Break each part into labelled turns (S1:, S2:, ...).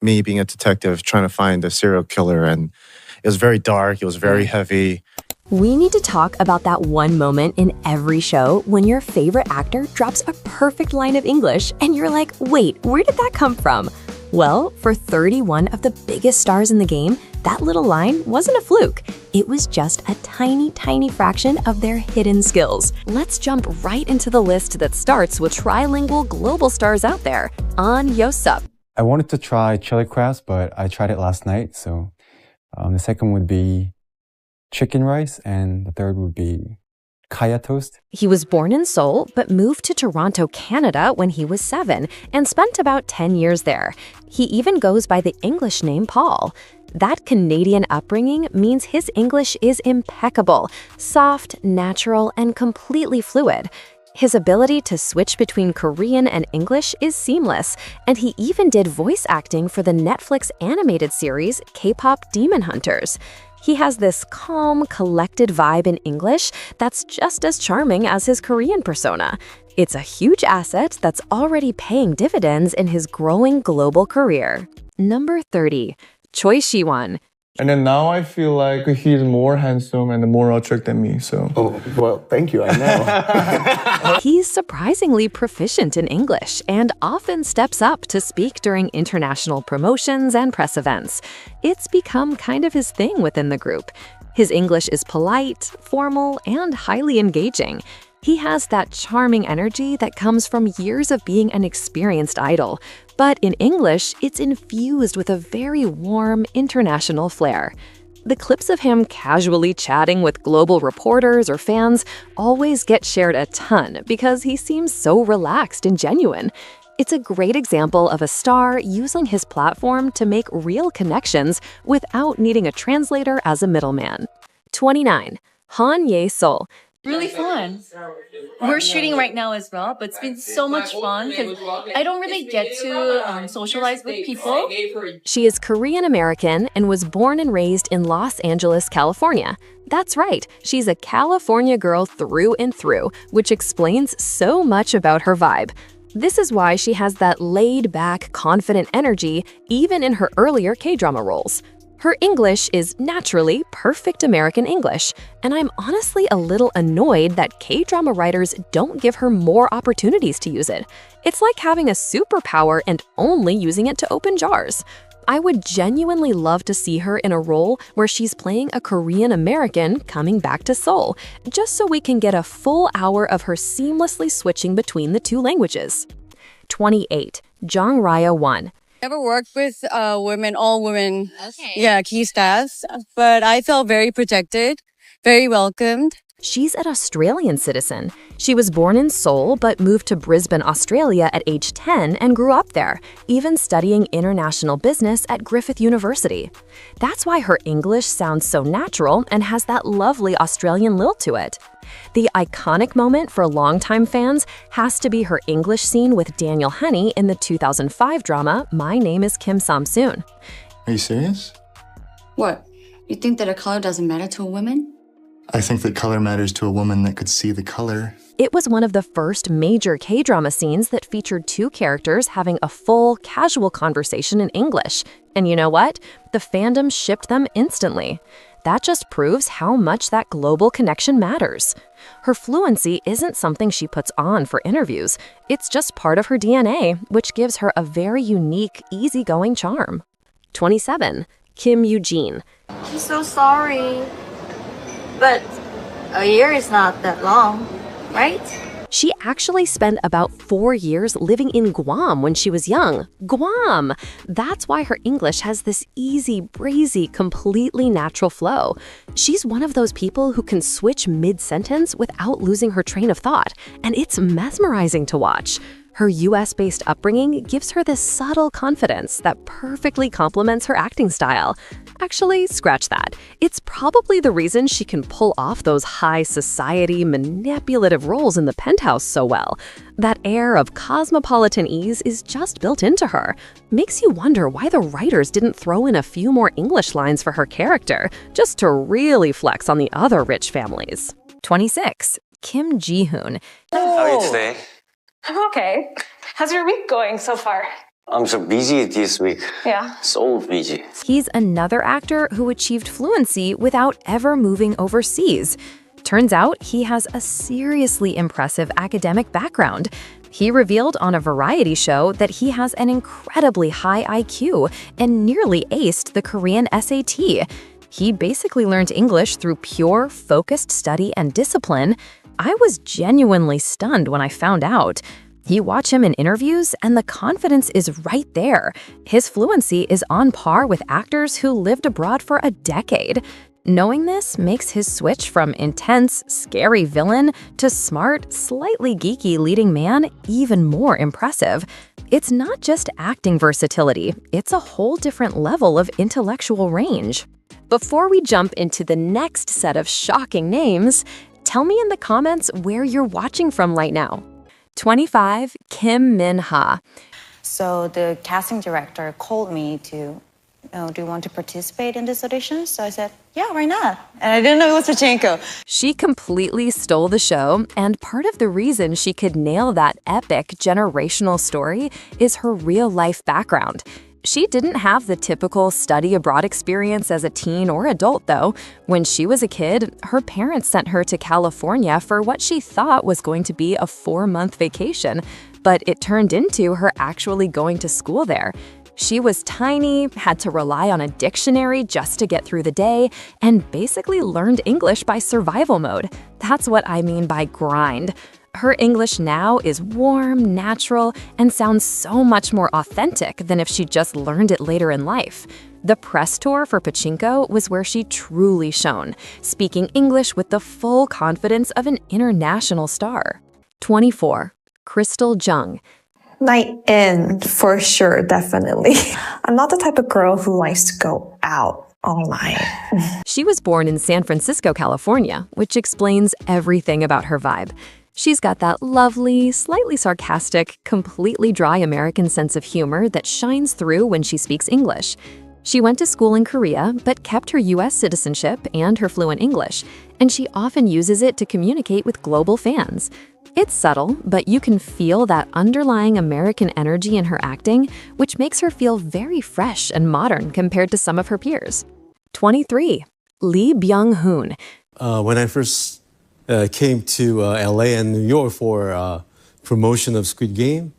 S1: me being a detective trying to find the serial killer. And it was very dark. It was very heavy.
S2: We need to talk about that one moment in every show when your favorite actor drops a perfect line of English and you're like, wait, where did that come from? Well, for 31 of the biggest stars in the game, that little line wasn't a fluke. It was just a tiny, tiny fraction of their hidden skills. Let's jump right into the list that starts with trilingual global stars out there. On Yosep.
S3: I wanted to try chili crabs, but I tried it last night. So the second would be chicken rice, and the third would be kaya toast.
S2: He was born in Seoul, but moved to Toronto, Canada when he was 7 and spent about 10 years there. He even goes by the English name Paul. That Canadian upbringing means his English is impeccable, soft, natural, and completely fluid. His ability to switch between Korean and English is seamless, and he even did voice acting for the Netflix animated series K-pop Demon Hunters. He has this calm, collected vibe in English that's just as charming as his Korean persona. It's a huge asset that's already paying dividends in his growing global career. Number 30. Choi Siwon.
S4: And then now I feel like he's more handsome and more attractive than me, so...
S5: Oh, well, thank you, I know.
S2: He's surprisingly proficient in English and often steps up to speak during international promotions and press events. It's become kind of his thing within the group. His English is polite, formal, and highly engaging. He has that charming energy that comes from years of being an experienced idol. But in English, it's infused with a very warm, international flair. The clips of him casually chatting with global reporters or fans always get shared a ton because he seems so relaxed and genuine. It's a great example of a star using his platform to make real connections without needing a translator as a middleman. 29. Han Ye-sol.
S6: Really fun. We're shooting right now as well, but it's been so much fun because I don't really get to socialize with people.
S2: She is Korean American and was born and raised in Los Angeles, California. That's right, she's a California girl through and through, which explains so much about her vibe. This is why she has that laid-back, confident energy even in her earlier K-drama roles. Her English is naturally perfect American English, and I'm honestly a little annoyed that K-drama writers don't give her more opportunities to use it. It's like having a superpower and only using it to open jars. I would genuinely love to see her in a role where she's playing a Korean American coming back to Seoul, just so we can get a full hour of her seamlessly switching between the two languages. 28. Jong Raya-won.
S7: Never worked with women, all women, key staffs, but I felt very protected, very welcomed.
S2: She's an Australian citizen. She was born in Seoul but moved to Brisbane, Australia at age 10 and grew up there, even studying international business at Griffith University. That's why her English sounds so natural and has that lovely Australian lilt to it. The iconic moment for longtime fans has to be her English scene with Daniel Honey in the 2005 drama My Name is Kim Sam-soon.
S5: Are you serious?
S8: What? You think that a color doesn't matter to a woman?
S5: I think that color matters to a woman that could see the color.
S2: It was one of the first major K-drama scenes that featured two characters having a full, casual conversation in English. And you know what? The fandom shipped them instantly. That just proves how much that global connection matters. Her fluency isn't something she puts on for interviews. It's just part of her DNA, which gives her a very unique, easygoing charm. 27. Kim Eugene.
S9: I'm so sorry, but a year is not that long, right?
S2: She actually spent about 4 years living in Guam when she was young. Guam! That's why her English has this easy, breezy, completely natural flow. She's one of those people who can switch mid-sentence without losing her train of thought, and it's mesmerizing to watch. Her US-based upbringing gives her this subtle confidence that perfectly complements her acting style. Actually, scratch that. It's probably the reason she can pull off those high society, manipulative roles in The Penthouse so well. That air of cosmopolitan ease is just built into her. Makes you wonder why the writers didn't throw in a few more English lines for her character, just to really flex on the other rich families. 26. Kim Ji-hoon.
S10: How are you today?
S11: I'm okay. How's your week going so far?
S10: I'm so busy this week.
S6: Yeah.
S10: So busy.
S2: He's another actor who achieved fluency without ever moving overseas. Turns out he has a seriously impressive academic background. He revealed on a variety show that he has an incredibly high IQ and nearly aced the Korean SAT. He basically learned English through pure, focused study and discipline. I was genuinely stunned when I found out. You watch him in interviews, and the confidence is right there. His fluency is on par with actors who lived abroad for a decade. Knowing this makes his switch from intense, scary villain to smart, slightly geeky leading man even more impressive. It's not just acting versatility, it's a whole different level of intellectual range. Before we jump into the next set of shocking names, tell me in the comments where you're watching from right now. 25, Kim Min-ha.
S11: So the casting director called me to, do you want to participate in this audition? So I said, yeah, why not? And I didn't know it was Pachinko.
S2: She completely stole the show, and part of the reason she could nail that epic generational story is her real-life background. She didn't have the typical study abroad experience as a teen or adult, though. When she was a kid, her parents sent her to California for what she thought was going to be a 4-month vacation, but it turned into her actually going to school there. She was tiny, had to rely on a dictionary just to get through the day, and basically learned English by survival mode. That's what I mean by grind. Her English now is warm, natural, and sounds so much more authentic than if she just learned it later in life. The press tour for Pachinko was where she truly shone, speaking English with the full confidence of an international star. 24. Crystal Jung.
S12: Night in, for sure, definitely. I'm not the type of girl who likes to go out all night.
S2: She was born in San Francisco, California, which explains everything about her vibe. She's got that lovely, slightly sarcastic, completely dry American sense of humor that shines through when she speaks English. She went to school in Korea, but kept her US citizenship and her fluent English, and she often uses it to communicate with global fans. It's subtle, but you can feel that underlying American energy in her acting, which makes her feel very fresh and modern compared to some of her peers. 23. Lee Byung-hun.
S13: When I first came to LA and New York for promotion of Squid Game,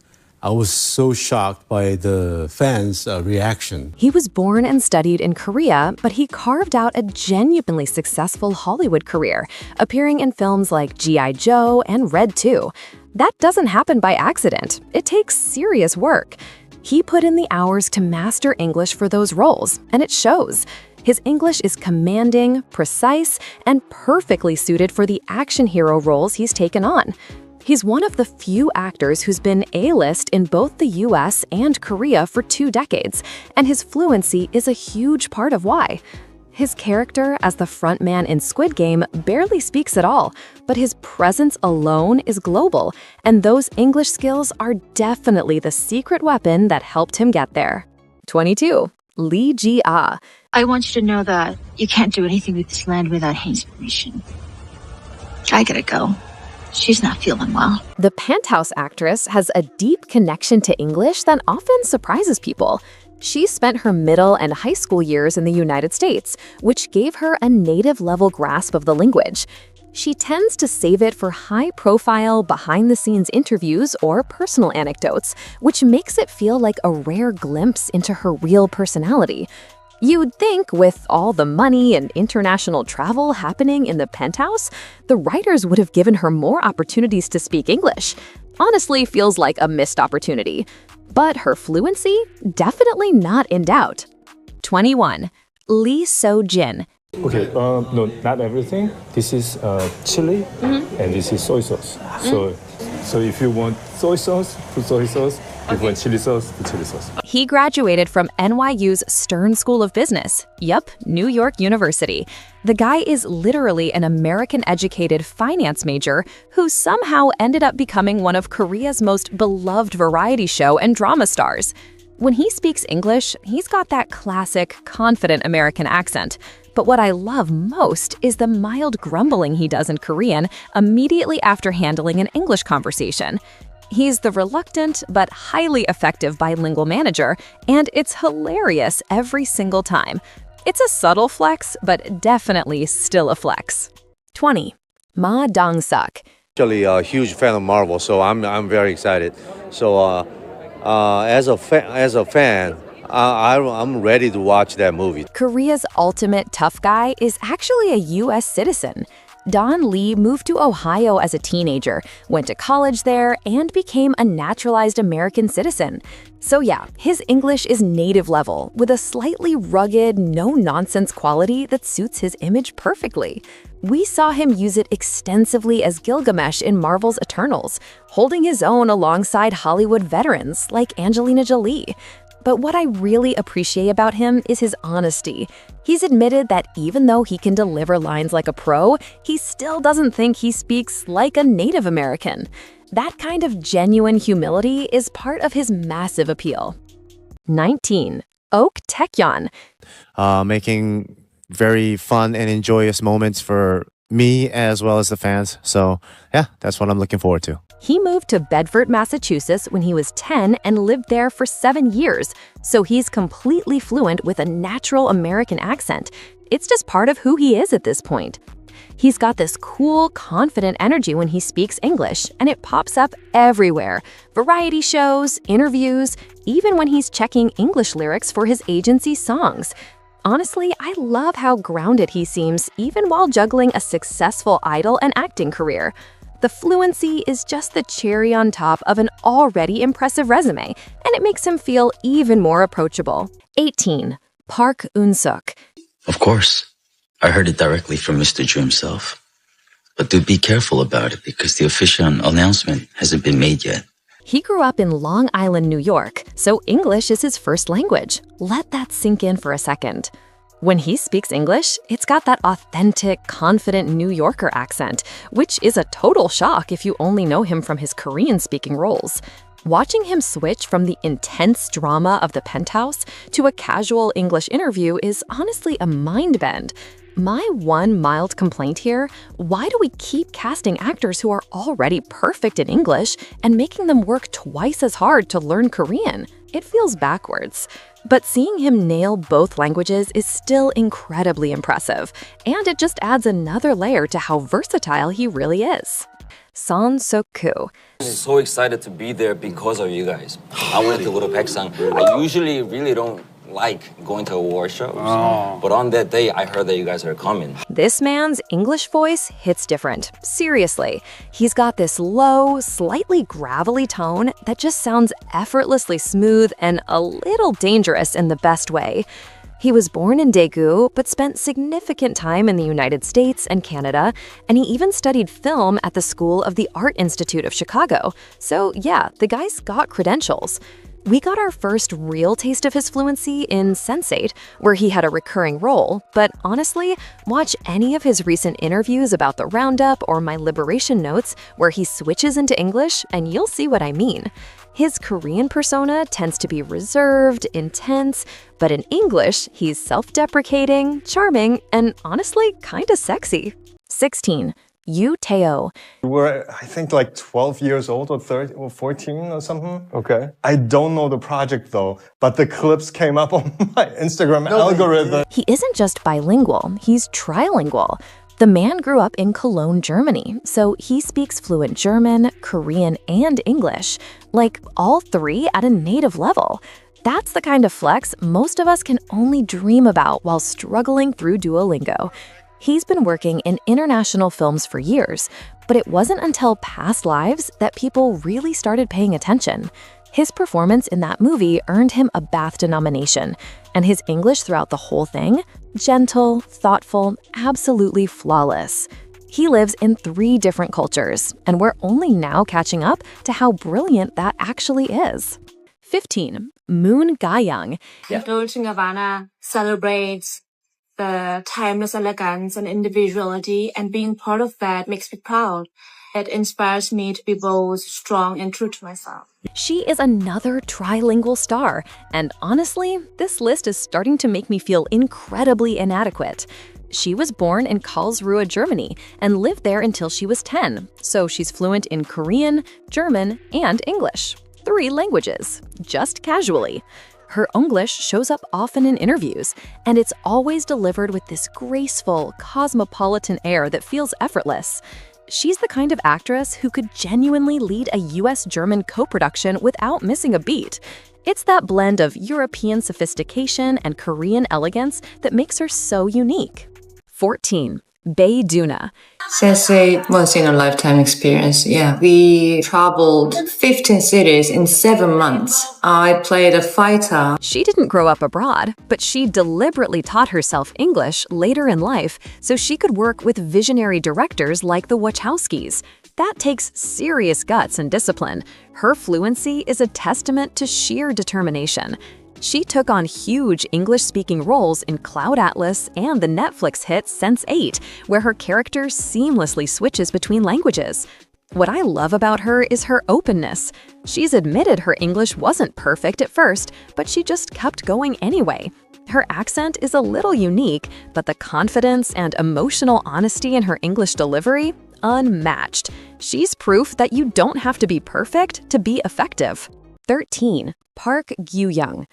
S13: I was so shocked by the fans' reaction.
S2: He was born and studied in Korea, but he carved out a genuinely successful Hollywood career, appearing in films like G.I. Joe and Red 2. That doesn't happen by accident. It takes serious work. He put in the hours to master English for those roles, and it shows. His English is commanding, precise, and perfectly suited for the action hero roles he's taken on. He's one of the few actors who's been A-list in both the US and Korea for 2 decades, and his fluency is a huge part of why. His character as the frontman in Squid Game barely speaks at all, but his presence alone is global, and those English skills are definitely the secret weapon that helped him get there. 22. Lee Ji-ah.
S14: I want you to know that you can't do anything with this land without Hane's permission. I gotta go. She's not feeling well.
S2: The Penthouse actress has a deep connection to English that often surprises people. She spent her middle and high school years in the United States, which gave her a native-level grasp of the language. She tends to save it for high-profile, behind-the-scenes interviews or personal anecdotes, which makes it feel like a rare glimpse into her real personality. You'd think with all the money and international travel happening in the Penthouse, the writers would have given her more opportunities to speak English. Honestly, feels like a missed opportunity. But her fluency? Definitely not in doubt. 21. Lee So-jin.
S15: Okay, no, not everything. This is chili, and this is soy sauce. So if you want soy sauce, put soy sauce. If you want chili sauce, put chili sauce.
S2: He graduated from NYU's Stern School of Business. Yup, New York University. The guy is literally an American-educated finance major who somehow ended up becoming one of Korea's most beloved variety show and drama stars. When he speaks English, he's got that classic, confident American accent. But what I love most is the mild grumbling he does in Korean immediately after handling an English conversation. He's the reluctant but highly effective bilingual manager, and it's hilarious every single time. It's a subtle flex, but definitely still a flex. 20. Ma Dong-suk.
S16: Actually, a huge fan of Marvel, so I'm very excited. So as a fan, I'm ready to watch that movie.
S2: Korea's ultimate tough guy is actually a U.S. citizen. Don Lee moved to Ohio as a teenager, went to college there, and became a naturalized American citizen. So yeah, his English is native level, with a slightly rugged, no-nonsense quality that suits his image perfectly. We saw him use it extensively as Gilgamesh in Marvel's Eternals, holding his own alongside Hollywood veterans like Angelina Jolie. But what I really appreciate about him is his honesty. He's admitted that even though he can deliver lines like a pro, he still doesn't think he speaks like a Native American. That kind of genuine humility is part of his massive appeal. 19. Ok Taecyeon.
S1: Making very fun and enjoyous moments for me as well as the fans. So yeah, that's what I'm looking forward to.
S2: He moved to Bedford, Massachusetts when he was 10 and lived there for 7 years, so he's completely fluent with a natural American accent. It's just part of who he is at this point. He's got this cool, confident energy when he speaks English, and it pops up everywhere. Variety shows, interviews, even when he's checking English lyrics for his agency songs. Honestly, I love how grounded he seems, even while juggling a successful idol and acting career. The fluency is just the cherry on top of an already impressive resume, and it makes him feel even more approachable. 18. Park Eun-suk.
S17: Of course. I heard it directly from Mr. Ju himself. But do be careful about it because the official announcement hasn't been made yet.
S2: He grew up in Long Island, New York, so English is his first language. Let that sink in for a second. When he speaks English, it's got that authentic, confident New Yorker accent, which is a total shock if you only know him from his Korean-speaking roles. Watching him switch from the intense drama of The Penthouse to a casual English interview is honestly a mind bend. My one mild complaint here, why do we keep casting actors who are already perfect in English and making them work twice as hard to learn Korean? It feels backwards. But seeing him nail both languages is still incredibly impressive, and it just adds another layer to how versatile he really is. Son Seok-koo.
S18: I'm so excited to be there because of you guys. I wanted to go to Baeksang. I usually really don't like going to award shows, but on that day, I heard that you guys are coming.
S2: This man's English voice hits different. Seriously, he's got this low, slightly gravelly tone that just sounds effortlessly smooth and a little dangerous in the best way. He was born in Daegu, but spent significant time in the United States and Canada, and he even studied film at the School of the Art Institute of Chicago. So yeah, the guy's got credentials. We got our first real taste of his fluency in Sense8, where he had a recurring role, but honestly, watch any of his recent interviews about the Roundup or my Liberation Notes where he switches into English, and you'll see what I mean. His Korean persona tends to be reserved, intense, but in English, he's self-deprecating, charming, and honestly, kinda sexy. 16. Yoo Tae-oh.
S4: We were, I think, like 12 years old or 13 or 14 or something. Okay. I don't know the project though, but the clips came up on my Instagram algorithm.
S2: He isn't just bilingual, he's trilingual. The man grew up in Cologne, Germany, so he speaks fluent German, Korean, and English, like all three at a native level. That's the kind of flex most of us can only dream about while struggling through Duolingo. He's been working in international films for years, but it wasn't until Past Lives that people really started paying attention. His performance in that movie earned him a BAFTA nomination, and his English throughout the whole thing, gentle, thoughtful, absolutely flawless. He lives in 3 different cultures, and we're only now catching up to how brilliant that actually is. 15. Moon Ga-young.
S19: Dolce & Gabbana celebrates the timeless elegance and individuality, and being part of that makes me proud. It inspires me to be bold, strong, and true to myself.
S2: She is another trilingual star, and honestly, this list is starting to make me feel incredibly inadequate. She was born in Karlsruhe, Germany, and lived there until she was 10, so she's fluent in Korean, German, and English. 3 languages, just casually. Her English shows up often in interviews, and it's always delivered with this graceful, cosmopolitan air that feels effortless. She's the kind of actress who could genuinely lead a US-German co-production without missing a beat. It's that blend of European sophistication and Korean elegance that makes her so unique. 14. Bae Doona.
S20: It's a once-in-a-lifetime experience. Yeah, we traveled 15 cities in 7 months. I played a fighter.
S2: She didn't grow up abroad, but she deliberately taught herself English later in life so she could work with visionary directors like the Wachowskis. That takes serious guts and discipline. Her fluency is a testament to sheer determination. She took on huge English-speaking roles in Cloud Atlas and the Netflix hit Sense8, where her character seamlessly switches between languages. What I love about her is her openness. She's admitted her English wasn't perfect at first, but she just kept going anyway. Her accent is a little unique, but the confidence and emotional honesty in her English delivery, unmatched. She's proof that you don't have to be perfect to be effective. 13. Park Gyu-young.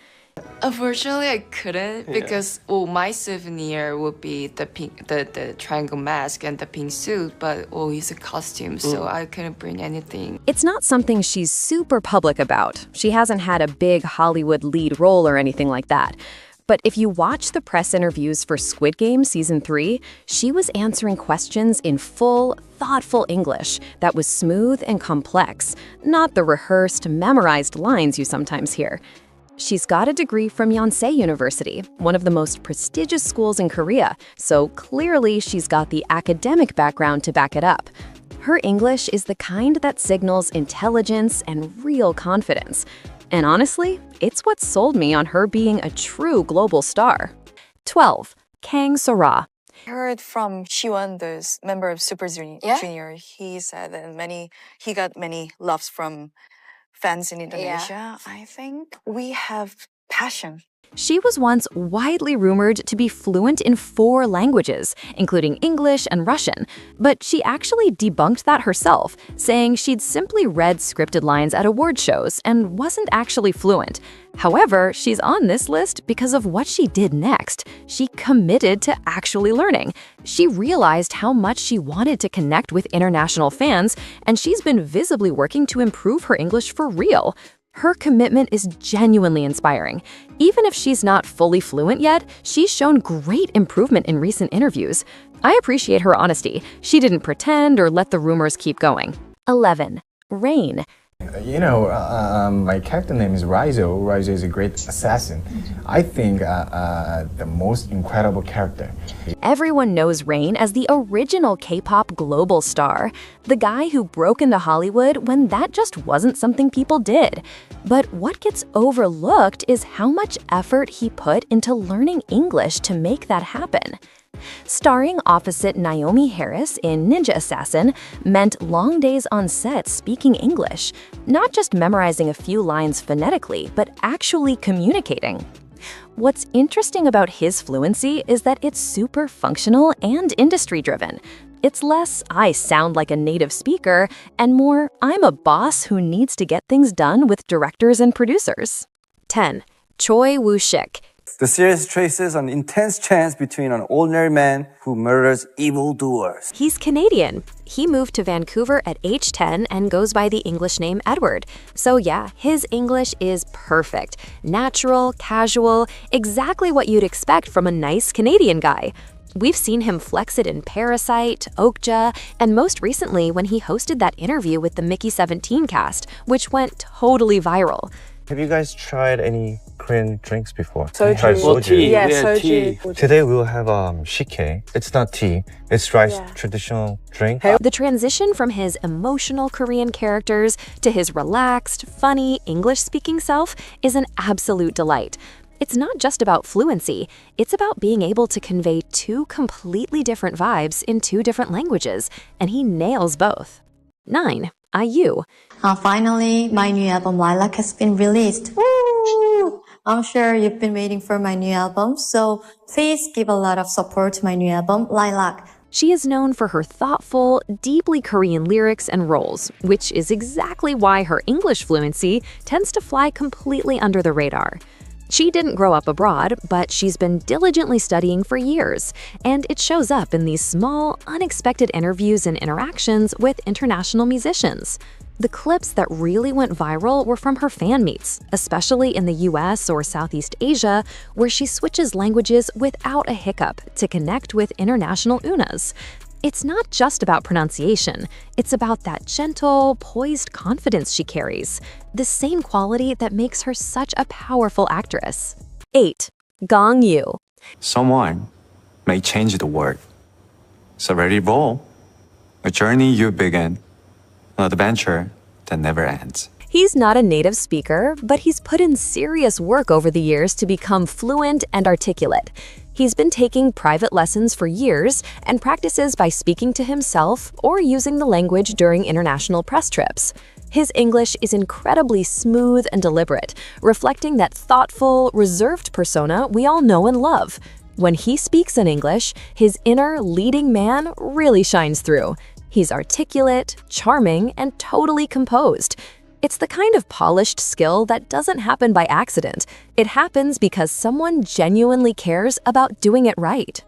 S21: Unfortunately, I couldn't because my souvenir would be the pink, the triangle mask and the pink suit, but he's a costume, so I couldn't bring anything.
S2: It's not something she's super public about. She hasn't had a big Hollywood lead role or anything like that. But if you watch the press interviews for Squid Game Season 3, she was answering questions in full, thoughtful English that was smooth and complex, not the rehearsed, memorized lines you sometimes hear. She's got a degree from Yonsei University, one of the most prestigious schools in Korea, so clearly she's got the academic background to back it up. Her English is the kind that signals intelligence and real confidence. And honestly, it's what sold me on her being a true global star. 12. Kang So-ra.
S22: I heard from Siwon, the member of Super Junior. He said that he got many loves from fans in Indonesia. I think we have passion.
S2: She was once widely rumored to be fluent in 4 languages, including English and Russian, but she actually debunked that herself, saying she'd simply read scripted lines at award shows and wasn't actually fluent. However, she's on this list because of what she did next. She committed to actually learning. She realized how much she wanted to connect with international fans, and she's been visibly working to improve her English for real. Her commitment is genuinely inspiring. Even if she's not fully fluent yet, she's shown great improvement in recent interviews. I appreciate her honesty. She didn't pretend or let the rumors keep going. 11. Rain.
S23: My character name is Raizo. Raizo is a great assassin. I think the most incredible character.
S2: Everyone knows Rain as the original K-pop global star, the guy who broke into Hollywood when that just wasn't something people did. But what gets overlooked is how much effort he put into learning English to make that happen. Starring opposite Naomi Harris in Ninja Assassin meant long days on set speaking English, not just memorizing a few lines phonetically, but actually communicating. What's interesting about his fluency is that it's super functional and industry-driven. It's less, I sound like a native speaker, and more, I'm a boss who needs to get things done with directors and producers. 10. Choi Woo-shik.
S24: The series traces an intense chance between an ordinary man who murders evildoers.
S2: He's Canadian. He moved to Vancouver at age 10 and goes by the English name Edward. So yeah, his English is perfect. Natural, casual, exactly what you'd expect from a nice Canadian guy. We've seen him flex it in Parasite, Okja, and most recently when he hosted that interview with the Mickey 17 cast, which went totally viral.
S25: Have you guys tried any Korean drinks before?
S22: Soju.
S25: Tried soju?
S22: Yeah, soju.
S25: Today we'll have shike. It's not tea. It's rice traditional drink.
S2: The transition from his emotional Korean characters to his relaxed, funny, English-speaking self is an absolute delight. It's not just about fluency, it's about being able to convey 2 completely different vibes in 2 different languages, and he nails both. 9. IU.
S26: Finally, my new album Lilac has been released. Woo!
S3: I'm sure you've been waiting for my new album, so please give a lot of support to my new album, Lilac.
S2: She is known for her thoughtful, deeply Korean lyrics and roles, which is exactly why her English fluency tends to fly completely under the radar. She didn't grow up abroad, but she's been diligently studying for years, and it shows up in these small, unexpected interviews and interactions with international musicians. The clips that really went viral were from her fan meets, especially in the US or Southeast Asia, where she switches languages without a hiccup to connect with international unas. It's not just about pronunciation, it's about that gentle, poised confidence she carries, the same quality that makes her such a powerful actress. 8. Gong Yoo.
S5: Someone may change the world. So ready, roll. A journey you begin, an adventure that never ends.
S2: He's not a native speaker, but he's put in serious work over the years to become fluent and articulate. He's been taking private lessons for years and practices by speaking to himself or using the language during international press trips. His English is incredibly smooth and deliberate, reflecting that thoughtful, reserved persona we all know and love. When he speaks in English, his inner leading man really shines through. He's articulate, charming, and totally composed. It's the kind of polished skill that doesn't happen by accident. It happens because someone genuinely cares about doing it right.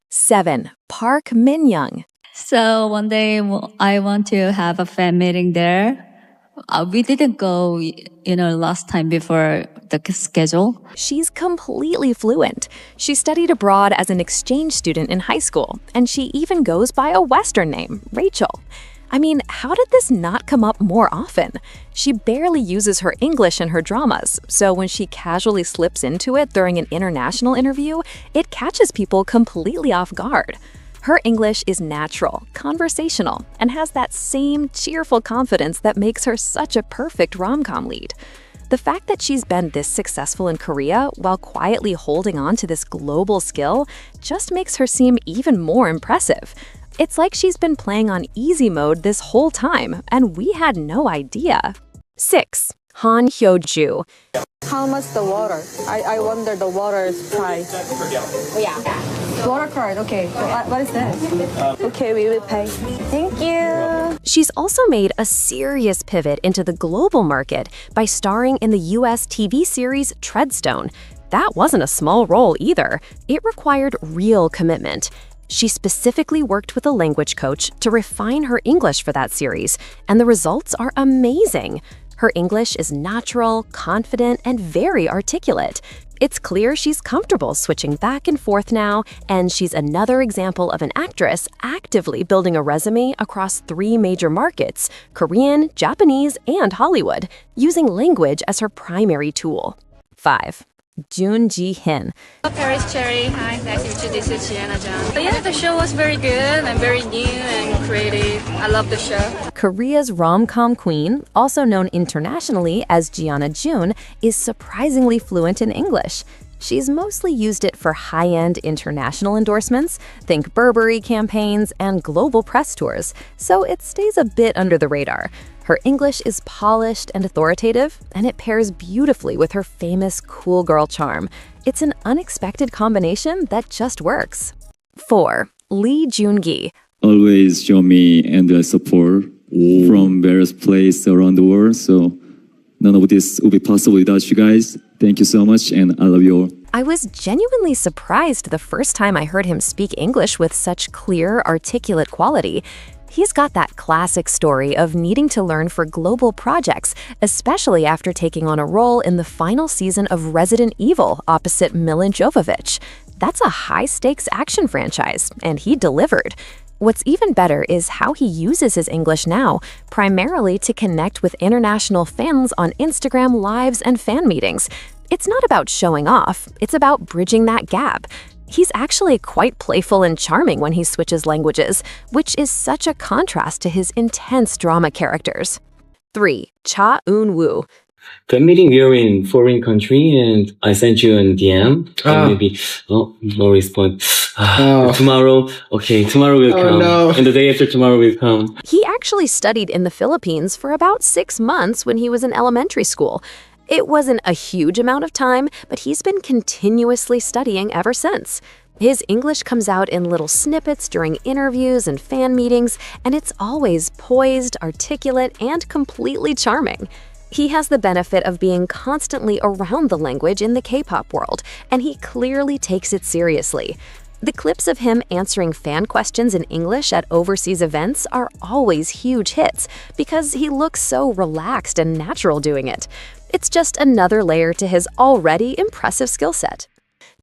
S2: 7. Park Min-young.
S7: So one day I want to have a fan meeting there. We didn't go, last time before the schedule.
S2: She's completely fluent. She studied abroad as an exchange student in high school, and she even goes by a Western name, Rachel. I mean, how did this not come up more often? She barely uses her English in her dramas, so when she casually slips into it during an international interview, it catches people completely off guard. Her English is natural, conversational, and has that same cheerful confidence that makes her such a perfect rom-com lead. The fact that she's been this successful in Korea while quietly holding on to this global skill just makes her seem even more impressive. It's like she's been playing on easy mode this whole time, and we had no idea. 6. Han Hyo-ju.
S8: How much the water? I wonder the water's price. Oh, yeah. Water card, okay. So, what is that? Okay, we will pay. Thank you.
S2: She's also made a serious pivot into the global market by starring in the US TV series Treadstone. That wasn't a small role either. It required real commitment. She specifically worked with a language coach to refine her English for that series, and the results are amazing. Her English is natural, confident, and very articulate. It's clear she's comfortable switching back and forth now, and she's another example of an actress actively building a resume across 3 major markets: Korean, Japanese, and Hollywood, using language as her primary tool. 5. Jun Ji-hin.
S9: Paris Cherry. Hi, nice to meet you. This is Gianna Jung. But yeah, the show was very good and very new and creative. I love the show.
S2: Korea's rom-com queen, also known internationally as Gianna Jun, is surprisingly fluent in English. She's mostly used it for high-end international endorsements, think Burberry campaigns, and global press tours, so it stays a bit under the radar. Her English is polished and authoritative, and it pairs beautifully with her famous cool girl charm. It's an unexpected combination that just works. 4. Lee Joon-gi.
S26: Always show me endless support from various places around the world, so none of this would be possible without you guys. Thank you so much, and I love you all.
S2: I was genuinely surprised the first time I heard him speak English with such clear, articulate quality. He's got that classic story of needing to learn for global projects, especially after taking on a role in the final season of Resident Evil opposite Mila Jovovich. That's a high-stakes action franchise, and he delivered. What's even better is how he uses his English now, primarily to connect with international fans on Instagram Lives and fan meetings. It's not about showing off, it's about bridging that gap. He's actually quite playful and charming when he switches languages, which is such a contrast to his intense drama characters. 3. Cha Eun-woo.
S27: The meeting, we are in foreign country and I sent you an DM. Maybe, no response. Tomorrow, okay, tomorrow will come.
S2: No.
S27: And the day after tomorrow will come.
S2: He actually studied in the Philippines for about 6 months when he was in elementary school. It wasn't a huge amount of time, but he's been continuously studying ever since. His English comes out in little snippets during interviews and fan meetings, and it's always poised, articulate, and completely charming. He has the benefit of being constantly around the language in the K-pop world, and he clearly takes it seriously. The clips of him answering fan questions in English at overseas events are always huge hits because he looks so relaxed and natural doing it. It's just another layer to his already impressive skill set.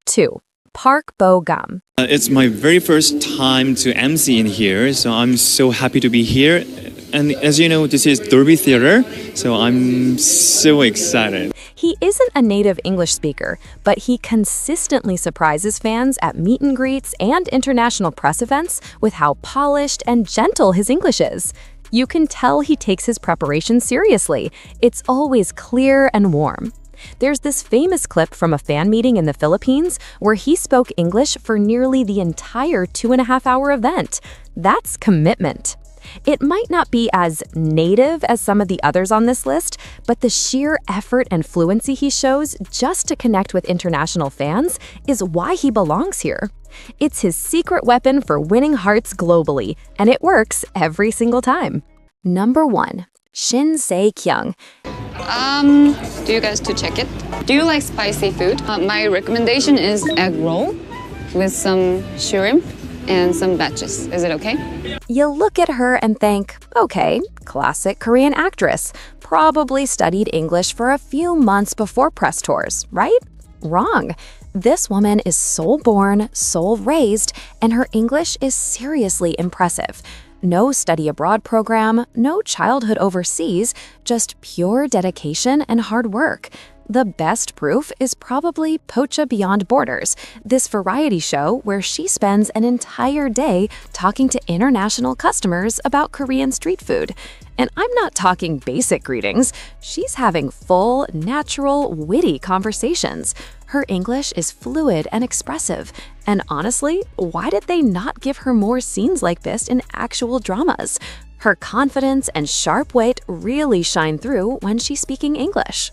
S2: 2. Park Bo-gum.
S6: It's my very first time to MC in here, so I'm so happy to be here. And as you know, this is Dolby Theater, so I'm so excited.
S2: He isn't a native English speaker, but he consistently surprises fans at meet and greets and international press events with how polished and gentle his English is. You can tell he takes his preparation seriously. It's always clear and warm. There's this famous clip from a fan meeting in the Philippines where he spoke English for nearly the entire 2.5-hour event. That's commitment. It might not be as native as some of the others on this list, but the sheer effort and fluency he shows just to connect with international fans is why he belongs here. It's his secret weapon for winning hearts globally, and it works every single time. Number 1. Shin Se-kyung.
S10: Do you guys to check it? Do you like spicy food? My recommendation is egg roll with some shrimp and some veggies. Is it okay?
S2: You look at her and think, okay, classic Korean actress, probably studied English for a few months before press tours, right? Wrong. This woman is Seoul-born, Seoul-raised, and her English is seriously impressive. No study abroad program, no childhood overseas, just pure dedication and hard work. The best proof is probably Pocha Beyond Borders, this variety show where she spends an entire day talking to international customers about Korean street food. And I'm not talking basic greetings. She's having full, natural, witty conversations. Her English is fluid and expressive. And honestly, why did they not give her more scenes like this in actual dramas? Her confidence and sharp wit really shine through when she's speaking English.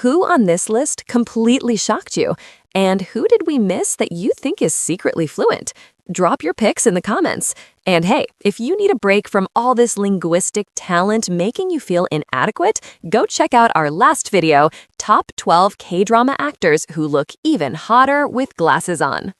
S2: Who on this list completely shocked you? And who did we miss that you think is secretly fluent? Drop your picks in the comments. And hey, if you need a break from all this linguistic talent making you feel inadequate, go check out our last video, Top 12 K-drama actors who look even hotter with glasses on.